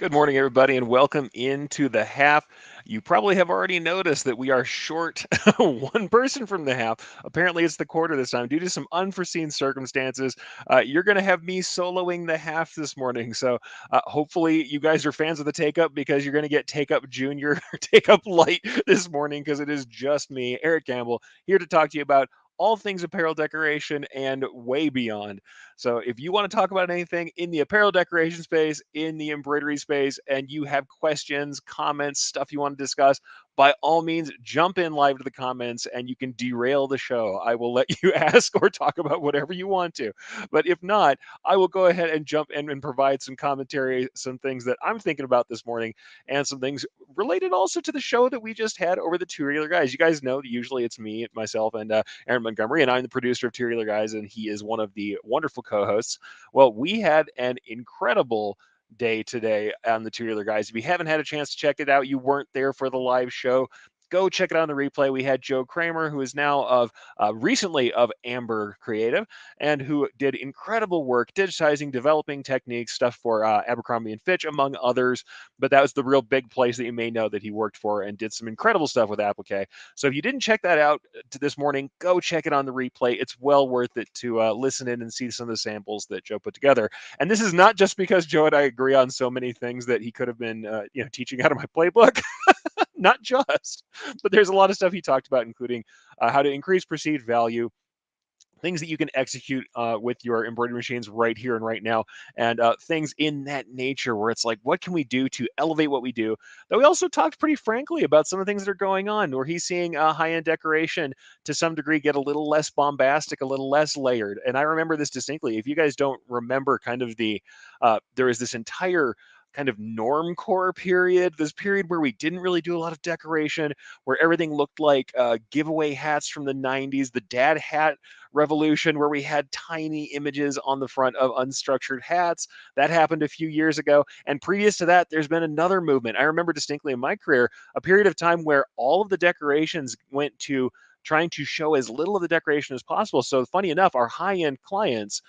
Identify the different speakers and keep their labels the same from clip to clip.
Speaker 1: Good morning, everybody, and welcome into the half. You probably have already noticed that we are short one person from the half. Apparently, it's the quarter this time due to some unforeseen circumstances. You're going to have me soloing the half this morning. So, hopefully, you guys are fans of the Take Up because you're going to get Take Up Junior, Take Up Light this morning because it is just me, Eric Campbell, here to talk to you about all things apparel decoration and way beyond. So if you want to talk about anything in the apparel decoration space, in the embroidery space, and you have questions, comments, stuff you want to discuss, by all means, jump in live to the comments and you can derail the show. I will let you ask or talk about whatever you want to. But if not, I will go ahead and jump in and provide some commentary, some things that I'm thinking about this morning, and some things related also to the show that we just had over the Two Regular Guys. You guys know that usually it's me, myself, and Aaron Montgomery, and I'm the producer of Two Regular Guys, and he is one of the wonderful co-hosts. Well, we had an incredible day today on the Two Regular Guys. If you haven't had a chance to check it out, you weren't there for the live show. Go check it out on the replay. We had Joe Kramer, who is now recently of Amber Creative, and who did incredible work digitizing, developing techniques, stuff for Abercrombie and Fitch, among others. But that was the real big place that you may know that he worked for and did some incredible stuff with applique. So if you didn't check that out this morning, go check it on the replay. It's well worth it to listen in and see some of the samples that Joe put together. And this is not just because Joe and I agree on so many things that he could have been, teaching out of my playbook. Not just, but there's a lot of stuff he talked about, including how to increase perceived value, things that you can execute with your embroidery machines right here and right now, and things in that nature where it's like, what can we do to elevate what we do? Though we also talked pretty frankly about some of the things that are going on, where he's seeing high-end decoration to some degree get a little less bombastic, a little less layered. And I remember this distinctly. If you guys don't remember, kind of there is this entire kind of normcore period, this period where we didn't really do a lot of decoration, where everything looked like giveaway hats from the 90s, the dad hat revolution, where we had tiny images on the front of unstructured hats. That happened a few years ago. And previous to that, there's been another movement. I remember distinctly in my career a period of time where all of the decorations went to trying to show as little of the decoration as possible. So, funny enough, our high end clients,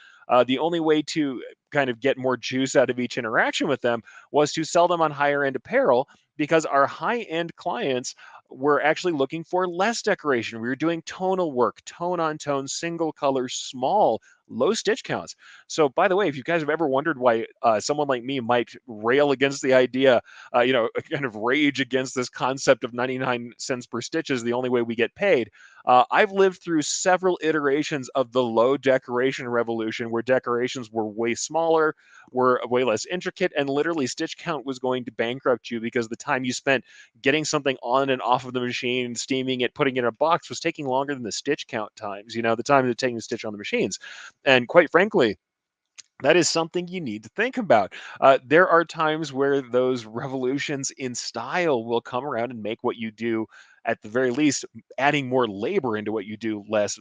Speaker 1: the only way to kind of get more juice out of each interaction with them was to sell them on higher end apparel, because our high end clients were actually looking for less decoration. We were doing tonal work, tone on tone, single color, small, low stitch counts. So, by the way, if you guys have ever wondered why someone like me might rail against the idea, kind of rage against this concept of 99 cents per stitch is the only way we get paid, I've lived through several iterations of the low decoration revolution where decorations were way smaller, were way less intricate, and literally stitch count was going to bankrupt you because the time you spent getting something on and off of the machine, steaming it, putting it in a box was taking longer than the stitch count times, the time of taking the stitch on the machines. And quite frankly, that is something you need to think about. There are times where those revolutions in style will come around and make what you do, at the very least, adding more labor into what you do, less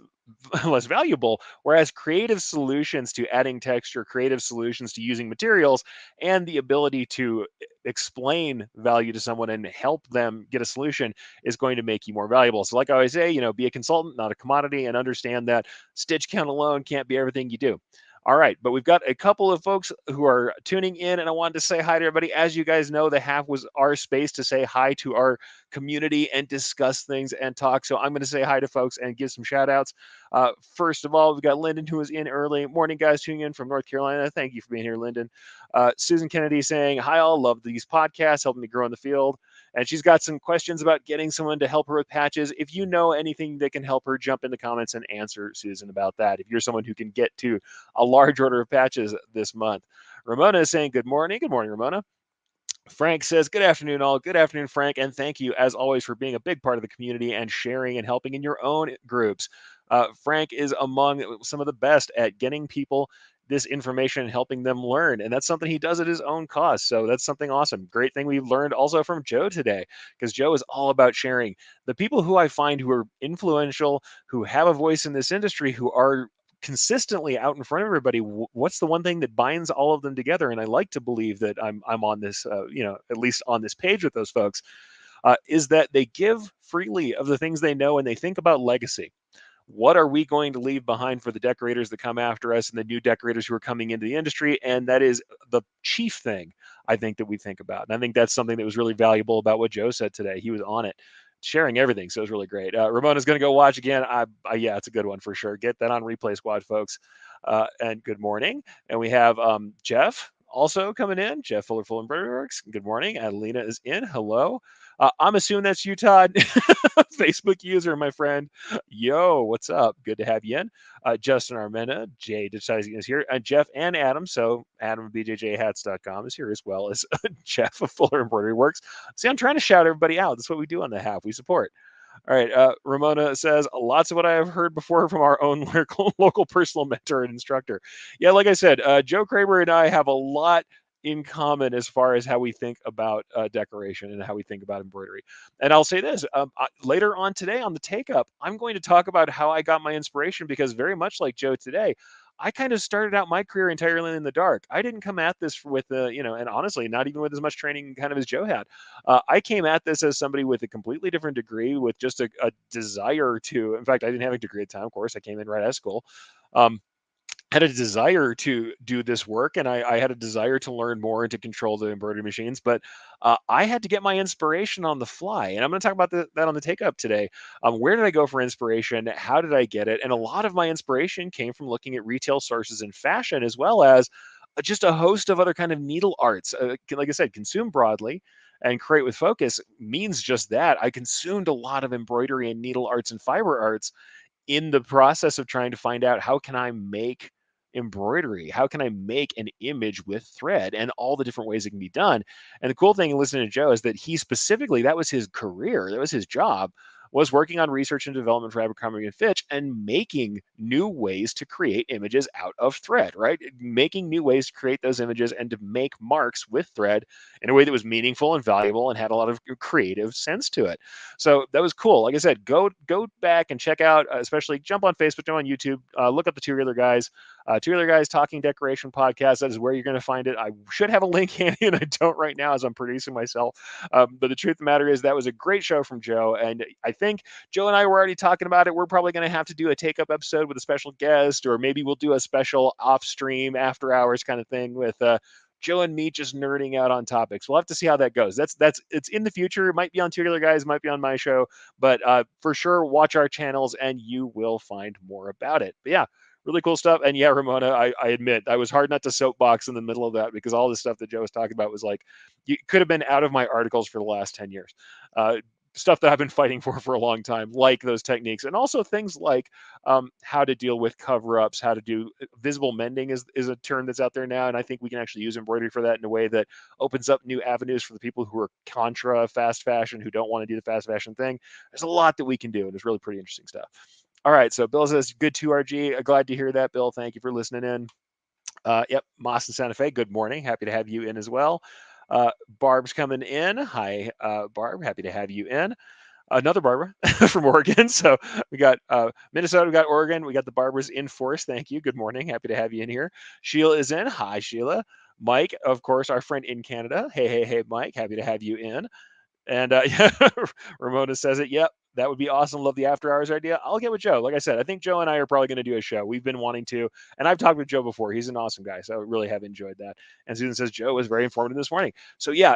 Speaker 1: less valuable. Whereas creative solutions to adding texture, creative solutions to using materials, and the ability to explain value to someone and help them get a solution is going to make you more valuable. So, like I always say, be a consultant, not a commodity, and understand that stitch count alone can't be everything you do. All right, but we've got a couple of folks who are tuning in, and I wanted to say hi to everybody. As you guys know, the half was our space to say hi to our community and discuss things and talk. So I'm going to say hi to folks and give some shout outs. First of all, we've got Lyndon, who was in early. Morning, guys, tuning in from North Carolina. Thank you for being here, Lyndon. Susan Kennedy saying, hi, all. Love these podcasts, helping me grow in the field. And she's got some questions about getting someone to help her with patches. If you know anything that can help her, jump in the comments and answer Susan about that. If you're someone who can get to a large order of patches this month. Ramona is saying good morning. Good morning, Ramona. Frank says, good afternoon, all. Good afternoon, Frank. And thank you, as always, for being a big part of the community and sharing and helping in your own groups. Frank is among some of the best at getting people this information and helping them learn. And that's something he does at his own cost. So that's something awesome. Great thing we've learned also from Joe today, because Joe is all about sharing. The people who I find who are influential, who have a voice in this industry, who are consistently out in front of everybody, what's the one thing that binds all of them together? And I like to believe that I'm on this, at least on this page with those folks, is that they give freely of the things they know and they think about legacy. What are we going to leave behind for the decorators that come after us and the new decorators who are coming into the industry? And that is the chief thing I think that we think about. And I think that's something that was really valuable about what Joe said today. He was on it, sharing everything. So it was really great. Ramona's going to go watch again. Yeah, it's a good one for sure. Get that on replay squad, folks. And good morning. And we have Jeff also coming in. Jeff Fuller Embroidery Works. Good morning. Adelina is in. Hello. I'm assuming that's you, Todd, Facebook user, my friend. Yo, what's up? Good to have you in. Justin Armena, Jay Deciding is here, Jeff and Adam. So Adam of BJJHats.com is here as well as Jeff of Fuller Embroidery Works. See, I'm trying to shout everybody out. That's what we do on the half. We support. All right. Ramona says, lots of what I have heard before from our own local personal mentor and instructor. Yeah, like I said, Joe Kramer and I have a lot in common as far as how we think about decoration and how we think about embroidery. And I'll say this later on today on the Take Up, I'm going to talk about how I got my inspiration because very much like Joe today, I kind of started out my career entirely in the dark. I didn't come at this with, and honestly, not even with as much training kind of as Joe had. I came at this as somebody with a completely different degree, with just a desire to. In fact, I didn't have a degree at the time. Of course, I came in right out of school. Had a desire to do this work, and I had a desire to learn more and to control the embroidery machines. But I had to get my inspiration on the fly, and I'm going to talk about that on the Take Up today. Where did I go for inspiration? How did I get it? And a lot of my inspiration came from looking at retail sources in fashion, as well as just a host of other kind of needle arts. Like I said, consume broadly and create with focus means just that. I consumed a lot of embroidery and needle arts and fiber arts in the process of trying to find out how can I make embroidery, how can I make an image with thread, and all the different ways it can be done. And the cool thing in listening to Joe is that he specifically, that was his career, that was his job, was working on research and development for Abercrombie and Fitch and making new ways to create images out of thread, right? Making new ways to create those images and to make marks with thread in a way that was meaningful and valuable and had a lot of creative sense to it. So that was cool. Like I said, go back and check out, especially jump on Facebook, jump on YouTube, look up the Two Reeler Guys. Two Reeler Guys Talking Decoration Podcast. That is where you're going to find it. I should have a link handy, and I don't right now as I'm producing myself. But the truth of the matter is that was a great show from Joe, and I think Joe and I were already talking about it. We're probably going to have to do a Take Up episode with a special guest, or maybe we'll do a special off stream after hours kind of thing with Joe and me just nerding out on topics. We'll have to see how that goes. That's it's in the future. It might be on Two Reeler Guys, might be on my show, but for sure watch our channels and you will find more about it. But yeah, really cool stuff. And yeah, Ramona, I admit I was hard not to soapbox in the middle of that because all the stuff that Joe was talking about was like, you could have been out of my articles for the last 10 years. Stuff that I've been fighting for a long time, like those techniques, and also things like how to deal with cover-ups, how to do visible mending is a term that's out there now, and I think we can actually use embroidery for that in a way that opens up new avenues for the people who are contra fast fashion, who don't want to do the fast fashion thing. There's a lot that we can do, and it's really pretty interesting stuff. All right, so Bill says, good 2RG. Glad to hear that, Bill. Thank you for listening in. Yep, Moss and Santa Fe, good morning. Happy to have you in as well. Barb's coming in. Hi, Barb. Happy to have you in. Another Barbara from Oregon. So we got Minnesota, we got Oregon, we got the Barbers in force. Thank you. Good morning. Happy to have you in here. Sheila is in. Hi, Sheila. Mike, of course, our friend in Canada. Hey, Mike. Happy to have you in. And yeah, Ramona says it. Yep, that would be awesome. Love the after hours idea. I'll get with Joe. Like I said, I think Joe and I are probably going to do a show. We've been wanting to, and I've talked with Joe before. He's an awesome guy, so I really have enjoyed that. And Susan says Joe was very informative this morning. So yeah,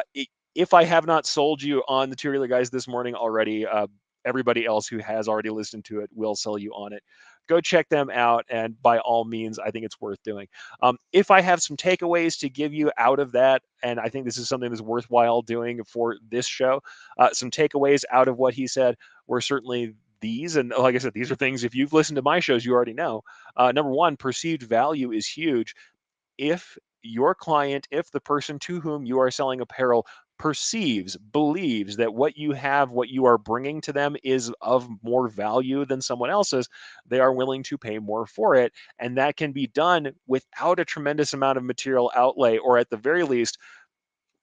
Speaker 1: if I have not sold you on the Two Reeler Guys this morning already, everybody else who has already listened to it will sell you on it. Go check them out, and by all means, I think it's worth doing. If I have some takeaways to give you out of that, and I think this is something that's worthwhile doing for this show, some takeaways out of what he said were certainly these. And like I said, these are things, if you've listened to my shows, you already know. Number one, perceived value is huge. If your client, if the person to whom you are selling apparel believes that what you have, what you are bringing to them is of more value than someone else's, they are willing to pay more for it. And that can be done without a tremendous amount of material outlay, or at the very least,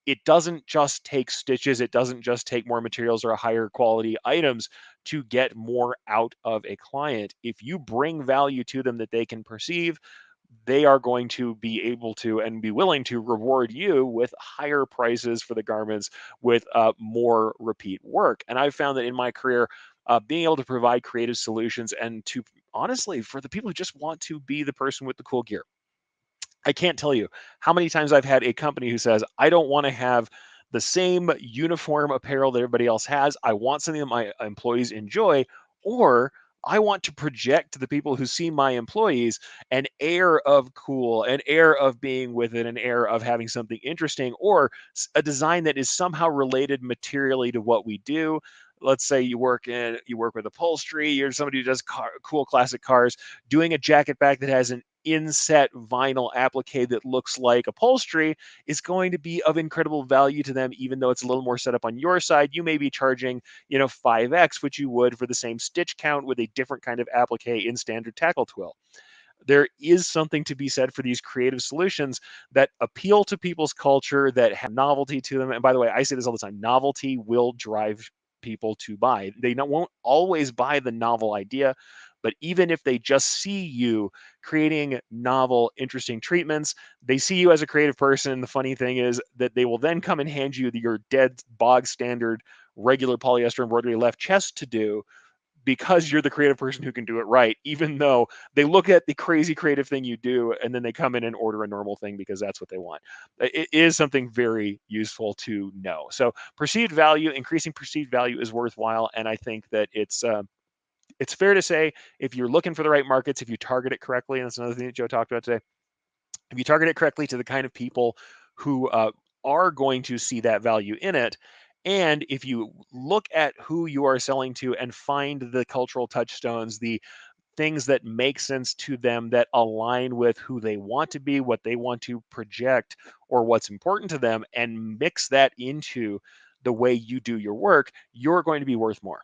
Speaker 1: it doesn't just take stitches. It doesn't just take more materials or higher quality items to get more out of a client. If you bring value to them that they can perceive, they are going to be able to and be willing to reward you with higher prices for the garments, with more repeat work. And I've found that in my career, being able to provide creative solutions, and to honestly, for the people who just want to be the person with the cool gear, I can't tell you how many times I've had a company who says, I don't want to have the same uniform apparel that everybody else has. I want something that my employees enjoy, or I want to project to the people who see my employees an air of cool, an air of being with it, an air of having something interesting, or a design that is somehow related materially to what we do. Let's say you work with upholstery, you're somebody who does cool classic cars, doing a jacket back that has an inset vinyl applique that looks like upholstery is going to be of incredible value to them, even though it's a little more set up on your side. You may be charging, 5x, which you would for the same stitch count with a different kind of applique in standard tackle twill. There is something to be said for these creative solutions that appeal to people's culture, that have novelty to them. And by the way, I say this all the time, novelty will drive people to buy. They won't always buy the novel idea, but even if they just see you creating novel, interesting treatments, they see you as a creative person. The funny thing is that they will then come and hand you your dead bog standard regular polyester embroidery left chest to do, because you're the creative person who can do it right, even though they look at the crazy creative thing you do and then they come in and order a normal thing because that's what they want. It is something very useful to know. So perceived value, increasing perceived value is worthwhile. And I think that it's fair to say, if you're looking for the right markets, if you target it correctly, and that's another thing that Joe talked about today, if you target it correctly to the kind of people who are going to see that value in it, and if you look at who you are selling to and find the cultural touchstones, the things that make sense to them, that align with who they want to be, what they want to project, or what's important to them, and mix that into the way you do your work, you're going to be worth more.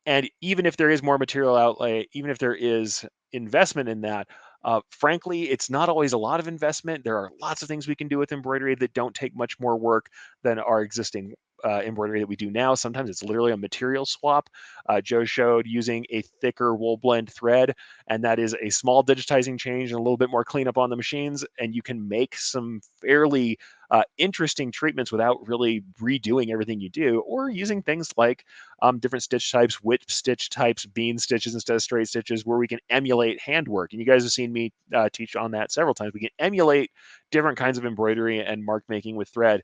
Speaker 1: And even if there is more material outlay, even if there is investment in that, frankly, it's not always a lot of investment. There are lots of things we can do with embroidery that don't take much more work than our existing embroidery that we do now. Sometimes it's literally a material swap. Joe showed using a thicker wool blend thread, and that is a small digitizing change and a little bit more cleanup on the machines. And you can make some fairly interesting treatments without really redoing everything you do, or using things like different stitch types, whip stitch types, bean stitches instead of straight stitches, where we can emulate handwork. And you guys have seen me teach on that several times. We can emulate different kinds of embroidery and mark making with thread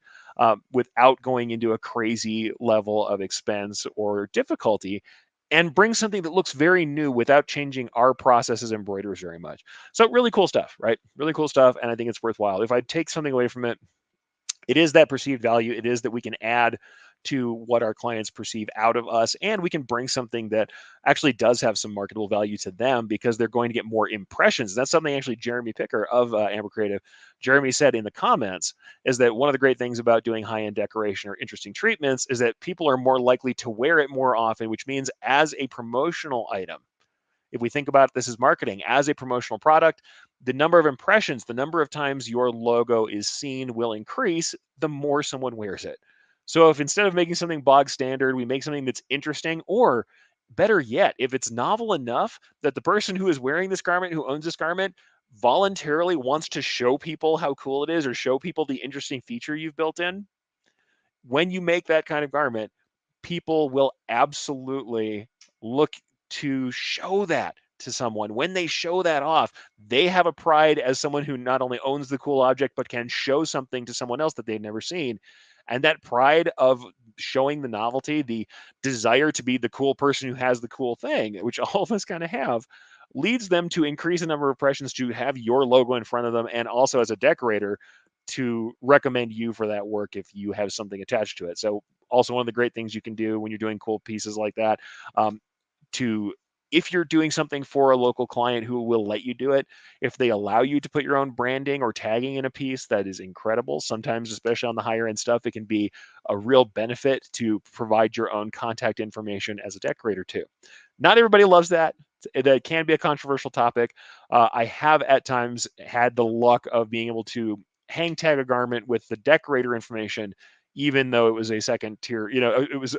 Speaker 1: without going into a crazy level of expense or difficulty, and bring something that looks very new without changing our process as embroiderers very much. So really cool stuff, right? Really cool stuff. And I think it's worthwhile. If I take something away from it, it is that perceived value. It is that we can add to what our clients perceive out of us, and we can bring something that actually does have some marketable value to them because they're going to get more impressions. That's something actually Jeremy Picker of Amber Creative, Jeremy said in the comments, is that one of the great things about doing high-end decoration or interesting treatments is that people are more likely to wear it more often, which means as a promotional item, if we think about this as marketing, as a promotional product, the number of impressions, the number of times your logo is seen will increase the more someone wears it. So if instead of making something bog standard, we make something that's interesting, or better yet, if it's novel enough that the person who is wearing this garment, who owns this garment, voluntarily wants to show people how cool it is or show people the interesting feature you've built in, when you make that kind of garment, people will absolutely look to show that to someone. When they show that off, they have a pride as someone who not only owns the cool object, but can show something to someone else that they've never seen. And that pride of showing the novelty, the desire to be the cool person who has the cool thing, which all of us kind of have, leads them to increase the number of impressions, to have your logo in front of them, and also as a decorator to recommend you for that work if you have something attached to it. So also one of the great things you can do when you're doing cool pieces like that, to if you're doing something for a local client who will let you do it, if they allow you to put your own branding or tagging in a piece, that is incredible. Sometimes, especially on the higher end stuff, it can be a real benefit to provide your own contact information as a decorator too. Not everybody loves that. That can be a controversial topic. I have at times had the luck of being able to hang tag a garment with the decorator information, even though it was a second tier, it was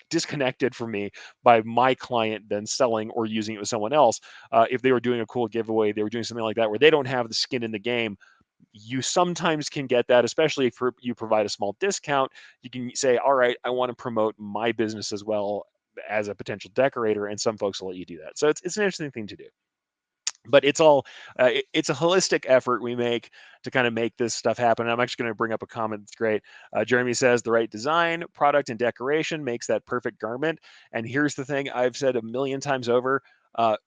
Speaker 1: disconnected from me by my client then selling or using it with someone else. If they were doing a cool giveaway, they were doing something like that where they don't have the skin in the game. You sometimes can get that, especially if you provide a small discount. You can say, all right, I want to promote my business as well as a potential decorator, and some folks will let you do that. So it's an interesting thing to do. But it's all it's a holistic effort we make to kind of make this stuff happen. I'm actually going to bring up a comment that's great. Jeremy says the right design, product, and decoration makes that perfect garment. And here's the thing I've said a million times over. Uh,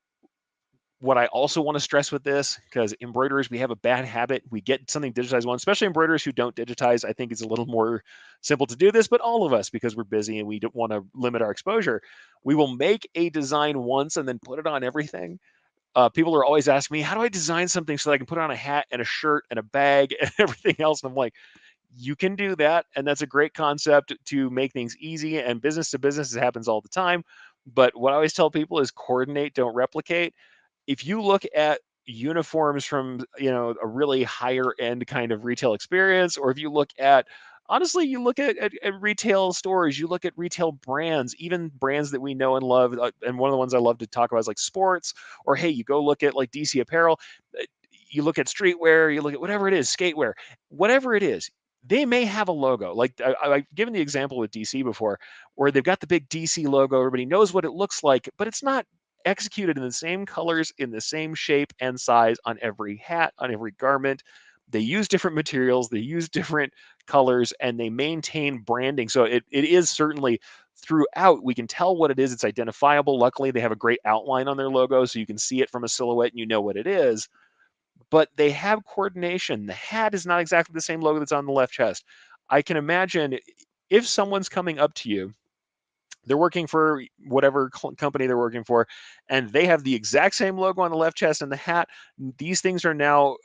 Speaker 1: what I also want to stress with this, because embroiderers, we have a bad habit. We get something digitized once, especially embroiderers who don't digitize. I think it's a little more simple to do this, but all of us, because we're busy and we don't want to limit our exposure, we will make a design once and then put it on everything. People are always asking me, how do I design something so that I can put on a hat and a shirt and a bag and everything else? And I'm like, you can do that. And that's a great concept to make things easy, and business to business, it happens all the time. But what I always tell people is coordinate, don't replicate. If you look at uniforms from, a really higher end kind of retail experience, or if you look at, honestly, you look at retail stores, you look at retail brands, even brands that we know and love, and one of the ones I love to talk about is like sports, or hey, you go look at like DC apparel, you look at streetwear, you look at whatever it is, skatewear, whatever it is, they may have a logo. Like I've given the example with DC before, where they've got the big DC logo, everybody knows what it looks like, but it's not executed in the same colors, in the same shape and size on every hat, on every garment. They use different materials, they use different colors, and they maintain branding. So it is certainly throughout, we can tell what it is. It's identifiable. Luckily, they have a great outline on their logo, so you can see it from a silhouette and you know what it is. But they have coordination. The hat is not exactly the same logo that's on the left chest. I can imagine if someone's coming up to you, they're working for whatever company they're working for, and they have the exact same logo on the left chest and the hat. These things are now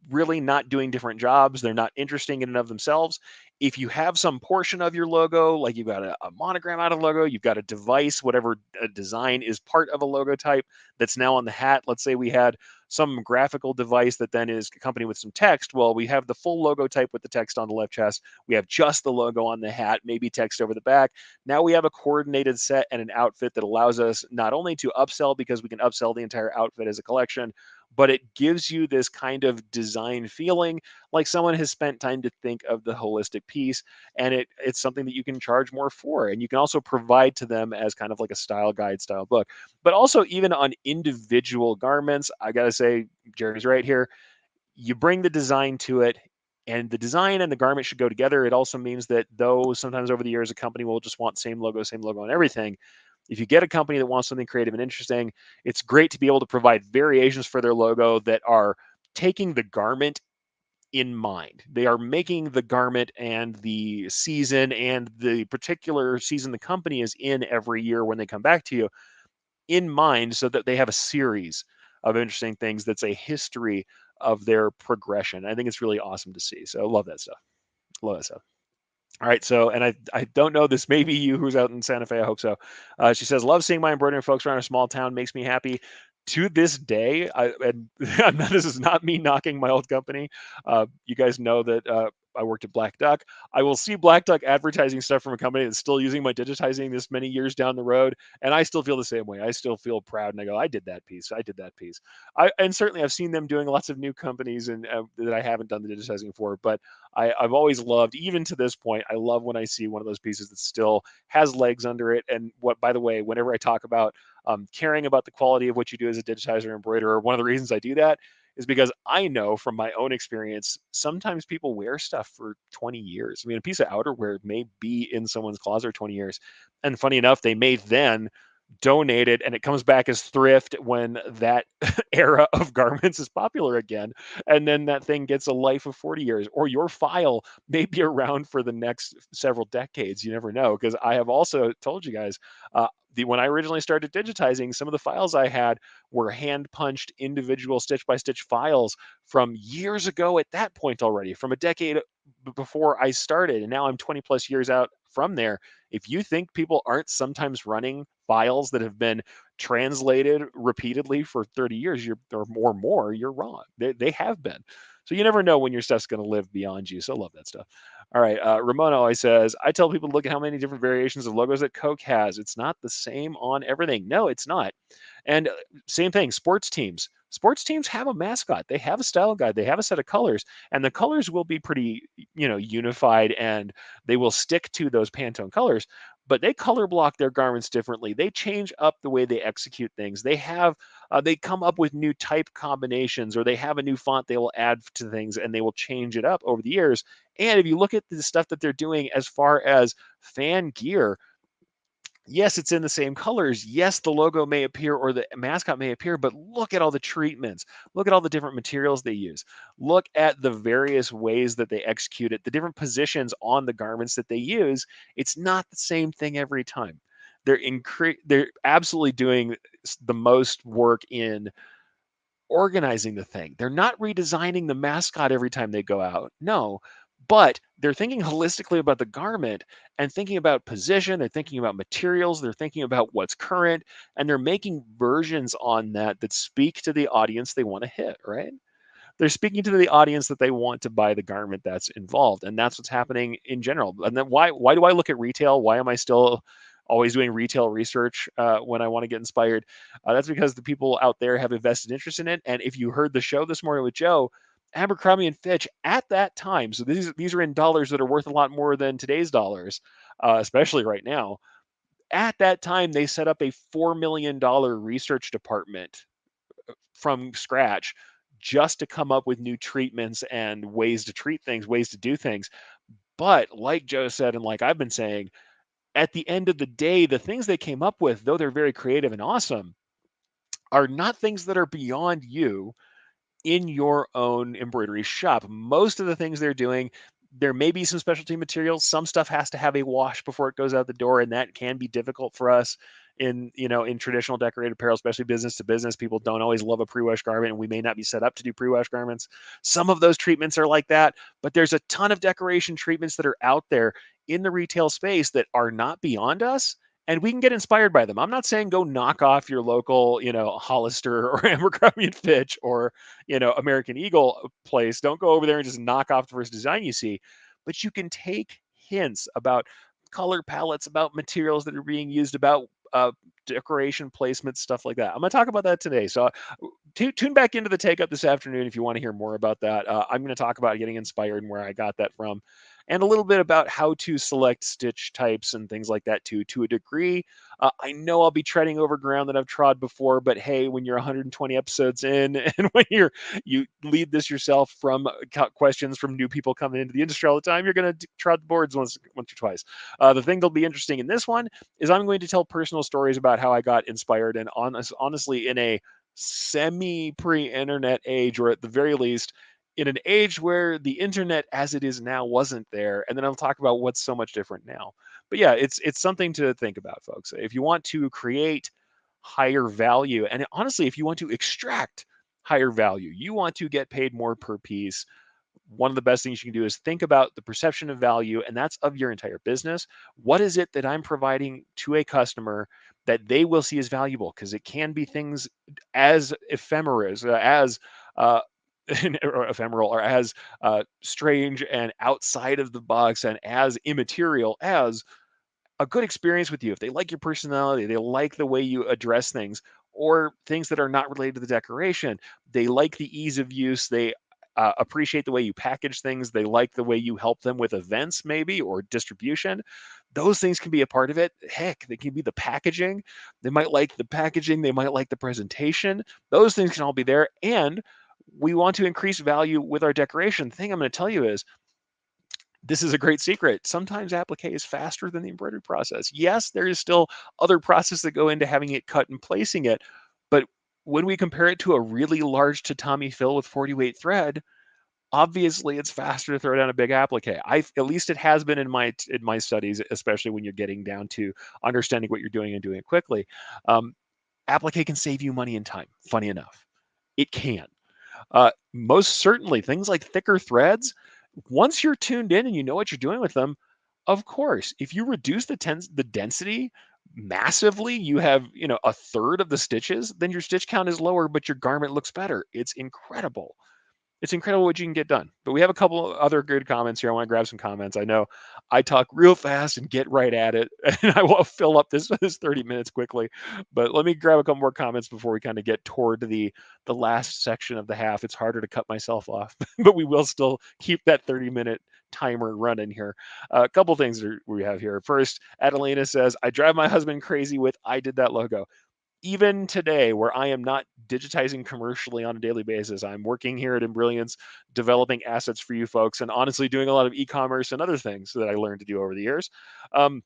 Speaker 1: really not doing different jobs. They're not interesting in and of themselves. If you have some portion of your logo, like you've got a monogram out of the logo, you've got a device, whatever design is part of a logo type that's now on the hat. Let's say we had some graphical device that then is accompanied with some text. Well, we have the full logo type with the text on the left chest. We have just the logo on the hat, maybe text over the back. Now we have a coordinated set and an outfit that allows us not only to upsell, because we can upsell the entire outfit as a collection, but it gives you this kind of design feeling like someone has spent time to think of the holistic piece, and it's something that you can charge more for, and you can also provide to them as kind of like a style guide, style book. But also, even on individual garments, I gotta say, Jerry's right here, you bring the design to it, and the design and the garment should go together. It also means that though sometimes over the years a company will just want same logo on everything, if you get a company that wants something creative and interesting, it's great to be able to provide variations for their logo that are taking the garment in mind. They are making the garment and the season and the particular season the company is in every year when they come back to you in mind, so that they have a series of interesting things that's a history of their progression. I think it's really awesome to see. So I love that stuff. Love that stuff. All right, so and I don't know, this may be you who's out in Santa Fe. I hope so. She says, "Love seeing my embroidering folks around a small town. Makes me happy." To this day, and this is not me knocking my old company. You guys know that I worked at Black Duck. I will see Black Duck advertising stuff from a company that's still using my digitizing this many years down the road, and I still feel the same way. I still feel proud, and I go, "I did that piece. I did that piece." And certainly I've seen them doing lots of new companies and that I haven't done the digitizing for, but I've always loved, even to this point, I love when I see one of those pieces that still has legs under it. And what, by the way, whenever I talk about caring about the quality of what you do as a digitizer or embroiderer, one of the reasons I do that is because I know from my own experience, sometimes people wear stuff for 20 years. I mean, a piece of outerwear may be in someone's closet for 20 years. And funny enough, they may then donate it and it comes back as thrift when that era of garments is popular again, and then that thing gets a life of 40 years, or your file may be around for the next several decades. You never know, because I have also told you guys, when I originally started digitizing, some of the files I had were hand punched individual stitch by stitch files from years ago at that point already, from a decade before I started, and now I'm 20 plus years out from there. If you think people aren't sometimes running files that have been translated repeatedly for 30 years, or more, you're wrong. They have been. So you never know when your stuff's going to live beyond you. So I love that stuff. All right. Ramona always says, I tell people to look at how many different variations of logos that Coke has. It's not the same on everything. No, it's not. And same thing, sports teams. Sports teams have a mascot. They have a style guide. They have a set of colors, and the colors will be pretty, unified, and they will stick to those Pantone colors. but they color block their garments differently. They change up the way they execute things. They come up with new type combinations, or they have a new font they will add to things, and they will change it up over the years. And if you look at the stuff that they're doing as far as fan gear, yes, it's in the same colors. Yes, the logo may appear or the mascot may appear, but look at all the treatments. Look at all the different materials they use. Look at the various ways that they execute it, the different positions on the garments that they use. It's not the same thing every time. They're absolutely doing the most work in organizing the thing. They're not redesigning the mascot every time they go out. No, but they're thinking holistically about the garment and thinking about position. They're thinking about materials. They're thinking about what's current, and they're making versions on that speak to the audience they want to hit, right? They're speaking to the audience that they want to buy the garment that's involved, and that's what's happening in general. And then why do I look at retail? Why am I still always doing retail research when I want to get inspired? That's because the people out there have a vested interest in it. And if you heard the show this morning with Joe, Abercrombie and Fitch at that time, so these are in dollars that are worth a lot more than today's dollars, especially right now. At that time, they set up a $4 million research department from scratch just to come up with new treatments and ways to treat things, ways to do things. But like Joe said, and like I've been saying, at the end of the day, the things they came up with, though they're very creative and awesome, are not things that are beyond you in your own embroidery shop. Most of the things they're doing, there may be some specialty materials. Some stuff has to have a wash before it goes out the door, and that can be difficult for us in traditional decorated apparel, especially business to business. People don't always love a pre-wash garment, and we may not be set up to do pre-wash garments. Some of those treatments are like that, but there's a ton of decoration treatments that are out there in the retail space that are not beyond us, and we can get inspired by them. I'm not saying go knock off your local, Hollister or Abercrombie and Fitch or American Eagle place. Don't go over there and just knock off the first design you see, but you can take hints about color palettes, about materials that are being used, about decoration placement, stuff like that. I'm going to talk about that today. So tune back into the take up this afternoon if you want to hear more about that. I'm going to talk about getting inspired and where I got that from, and a little bit about how to select stitch types and things like that too, to a degree. I know I'll be treading over ground that I've trod before, but hey, when you're 120 episodes in, and when you lead this yourself from questions from new people coming into the industry all the time, you're going to trod the boards once or twice. The thing that'll be interesting in this one is I'm going to tell personal stories about how I got inspired, and honestly, in a semi pre-internet age, or at the very least in an age where the internet as it is now wasn't there. And then I'll talk about what's so much different now. But yeah, it's something to think about, folks. If you want to create higher value, and honestly, if you want to extract higher value, you want to get paid more per piece, one of the best things you can do is think about the perception of value, and that's of your entire business. What is it that I'm providing to a customer that they will see as valuable? Because it can be things as ephemeras, as uh, or ephemeral, or as strange and outside of the box, and as immaterial as a good experience with you. If they like your personality, they like the way you address things, or things that are not related to the decoration, they like the ease of use, they appreciate the way you package things, they like the way you help them with events, maybe, or distribution. Those things can be a part of it. Heck, they can be the packaging. They might like the packaging, they might like the presentation. Those things can all be there. And we want to increase value with our decoration. The thing I'm going to tell you is, this is a great secret. Sometimes applique is faster than the embroidery process. Yes, there is still other processes that go into having it cut and placing it, but when we compare it to a really large tatami fill with 40 weight thread, obviously it's faster to throw down a big applique. At least it has been in my studies, especially when you're getting down to understanding what you're doing and doing it quickly. Applique can save you money and time. Funny enough, it can. Most certainly, things like thicker threads, once you're tuned in and you know what you're doing with them, of course, if you reduce the density massively, you have, a third of the stitches, then your stitch count is lower, but your garment looks better. It's incredible. It's incredible what you can get done. But we have a couple other good comments here. I want to grab some comments. I know I talk real fast and get right at it, and I will fill up this 30 minutes quickly. But let me grab a couple more comments before we kind of get toward the last section of the half. It's harder to cut myself off, but we will still keep that 30-minute timer running here. A couple things that we have here. First, Adelina says, I drive my husband crazy with I did that logo. Even today, where I am not digitizing commercially on a daily basis, I'm working here at Brilliance, developing assets for you folks, and honestly doing a lot of e-commerce and other things that I learned to do over the years. Um,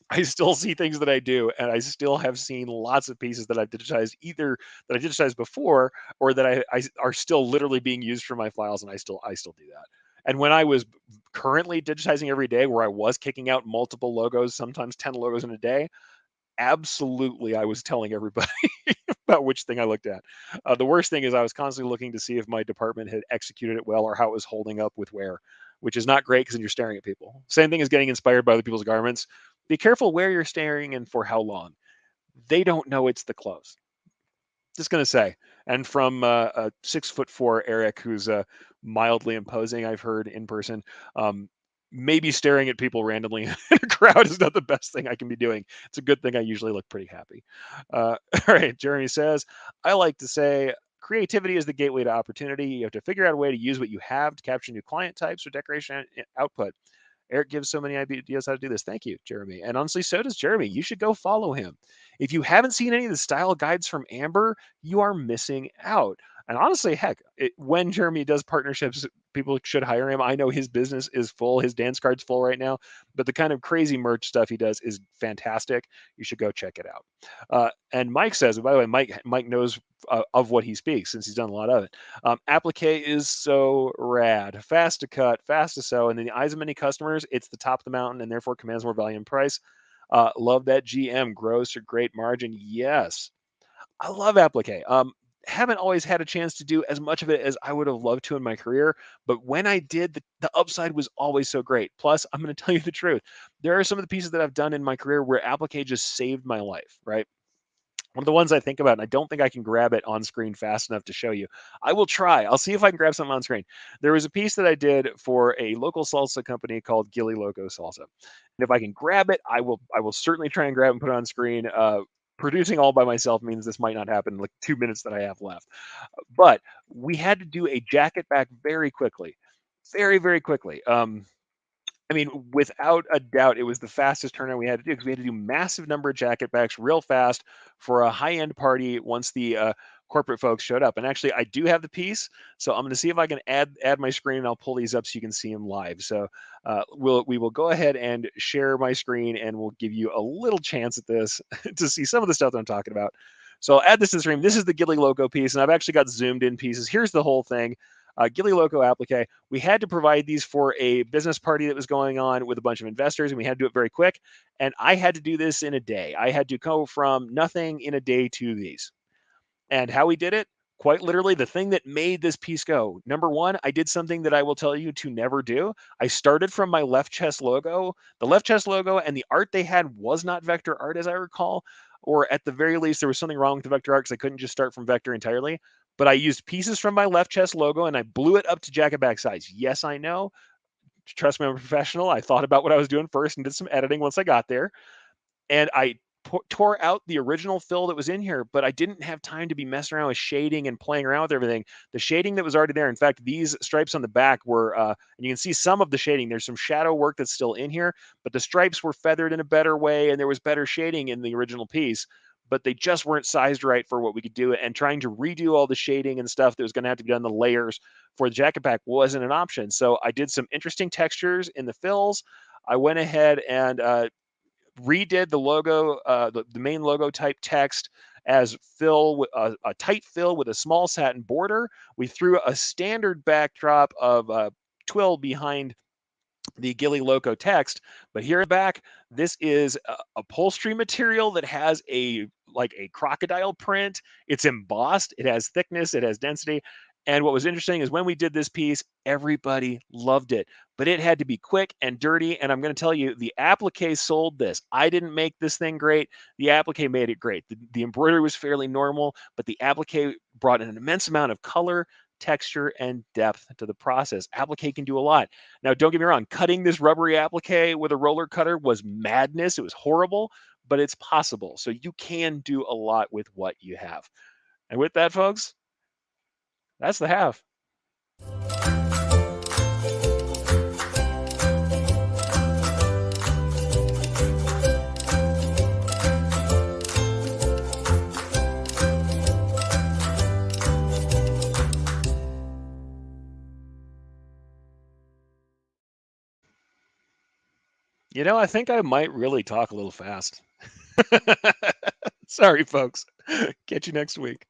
Speaker 1: I still see things that I do, and I still have seen lots of pieces that I've digitized, either that I digitized before or that I are still literally being used for my files, and I still do that. And when I was currently digitizing every day, where I was kicking out multiple logos, sometimes 10 logos in a day, absolutely I was telling everybody about which thing I looked at. The worst thing is I was constantly looking to see if my department had executed it well or how it was holding up with wear, which is not great because then you're staring at people. Same thing as getting inspired by other people's garments. Be careful where you're staring and for how long. They don't know it's the clothes. Just gonna say. And from a 6'4" Eric, who's mildly imposing, I've heard in person. Um, Maybe staring at people randomly in a crowd is not the best thing I can be doing. It's a good thing I usually look pretty happy. All right, Jeremy says, I like to say creativity is the gateway to opportunity. You have to figure out a way to use what you have to capture new client types or decoration output. Eric gives so many ideas how to do this. Thank you, Jeremy. And honestly, so does Jeremy. You should go follow him. If you haven't seen any of the style guides from Amber, you are missing out. And honestly, heck, when Jeremy does partnerships, people should hire him. I know his business is full, his dance card's full right now, but the kind of crazy merch stuff he does is fantastic. You should go check it out. And Mike says, and by the way, Mike knows of what he speaks since he's done a lot of it. Applique is so rad, fast to cut, fast to sew, and in the eyes of many customers, it's the top of the mountain and therefore commands more value and price. Love that GM grows to great margin. Yes, I love applique. Haven't always had a chance to do as much of it as I would have loved to in my career, but when I did, the upside was always so great. Plus, I'm going to tell you the truth. There are some of the pieces that I've done in my career where applique just saved my life, right? One of the ones I think about, and I don't think I can grab it on screen fast enough to show you. I will try. I'll see if I can grab something on screen. There was a piece that I did for a local salsa company called Gilly Loco Salsa. And if I can grab it, I will certainly try and grab and put it on screen. Producing all by myself means this might not happen in like 2 minutes that I have left. But we had to do a jacket back very quickly. Very, very quickly. I mean, without a doubt, it was the fastest turnaround we had to do because we had to do massive number of jacket backs real fast for a high-end party once the corporate folks showed up. And actually, I do have the piece, so I'm going to see if I can add my screen, and I'll pull these up so you can see them live. So we will go ahead and share my screen, and we'll give you a little chance at this to see some of the stuff that I'm talking about. So I'll add this to the stream. This is the Gilly Loco piece, and I've actually got zoomed in pieces. Here's the whole thing. Gilly Loco applique. We had to provide these for a business party that was going on with a bunch of investors, and we had to do it very quick. And I had to do this in a day. I had to go from nothing in a day to these. And how we did it, quite literally, the thing that made this piece go. Number one, I did something that I will tell you to never do. I started from my left chest logo. The left chest logo and the art they had was not vector art, as I recall, or at the very least, there was something wrong with the vector art because I couldn't just start from vector entirely. But I used pieces from my left chest logo and I blew it up to jacket back size. Yes, I know. Trust me, I'm a professional. I thought about what I was doing first and did some editing once I got there, and I tore out the original fill that was in here, but I didn't have time to be messing around with shading and playing around with everything. The shading that was already there, in fact, these stripes on the back were, and you can see some of the shading. There's some shadow work that's still in here, but the stripes were feathered in a better way, and there was better shading in the original piece, but they just weren't sized right for what we could do. And trying to redo all the shading and stuff that was going to have to be done, the layers for the jacket pack wasn't an option. So I did some interesting textures in the fills. I went ahead and redid the logo, the main logo type text as fill, a tight fill with a small satin border. We threw a standard backdrop of twill behind the Gilly Loco text, but here in the back, this is upholstery material that has a crocodile print. It's embossed, it has thickness, it has density. And what was interesting is when we did this piece, everybody loved it, but it had to be quick and dirty. And I'm going to tell you, the applique sold this. I didn't make this thing great. The applique made it great. The embroidery was fairly normal, but the applique brought an immense amount of color, texture and depth to the process. Applique can do a lot. Now, don't get me wrong, cutting this rubbery applique with a roller cutter was madness. It was horrible, but it's possible. So you can do a lot with what you have. And with that, folks, that's the half. I think I might really talk a little fast. Sorry, folks. Catch you next week.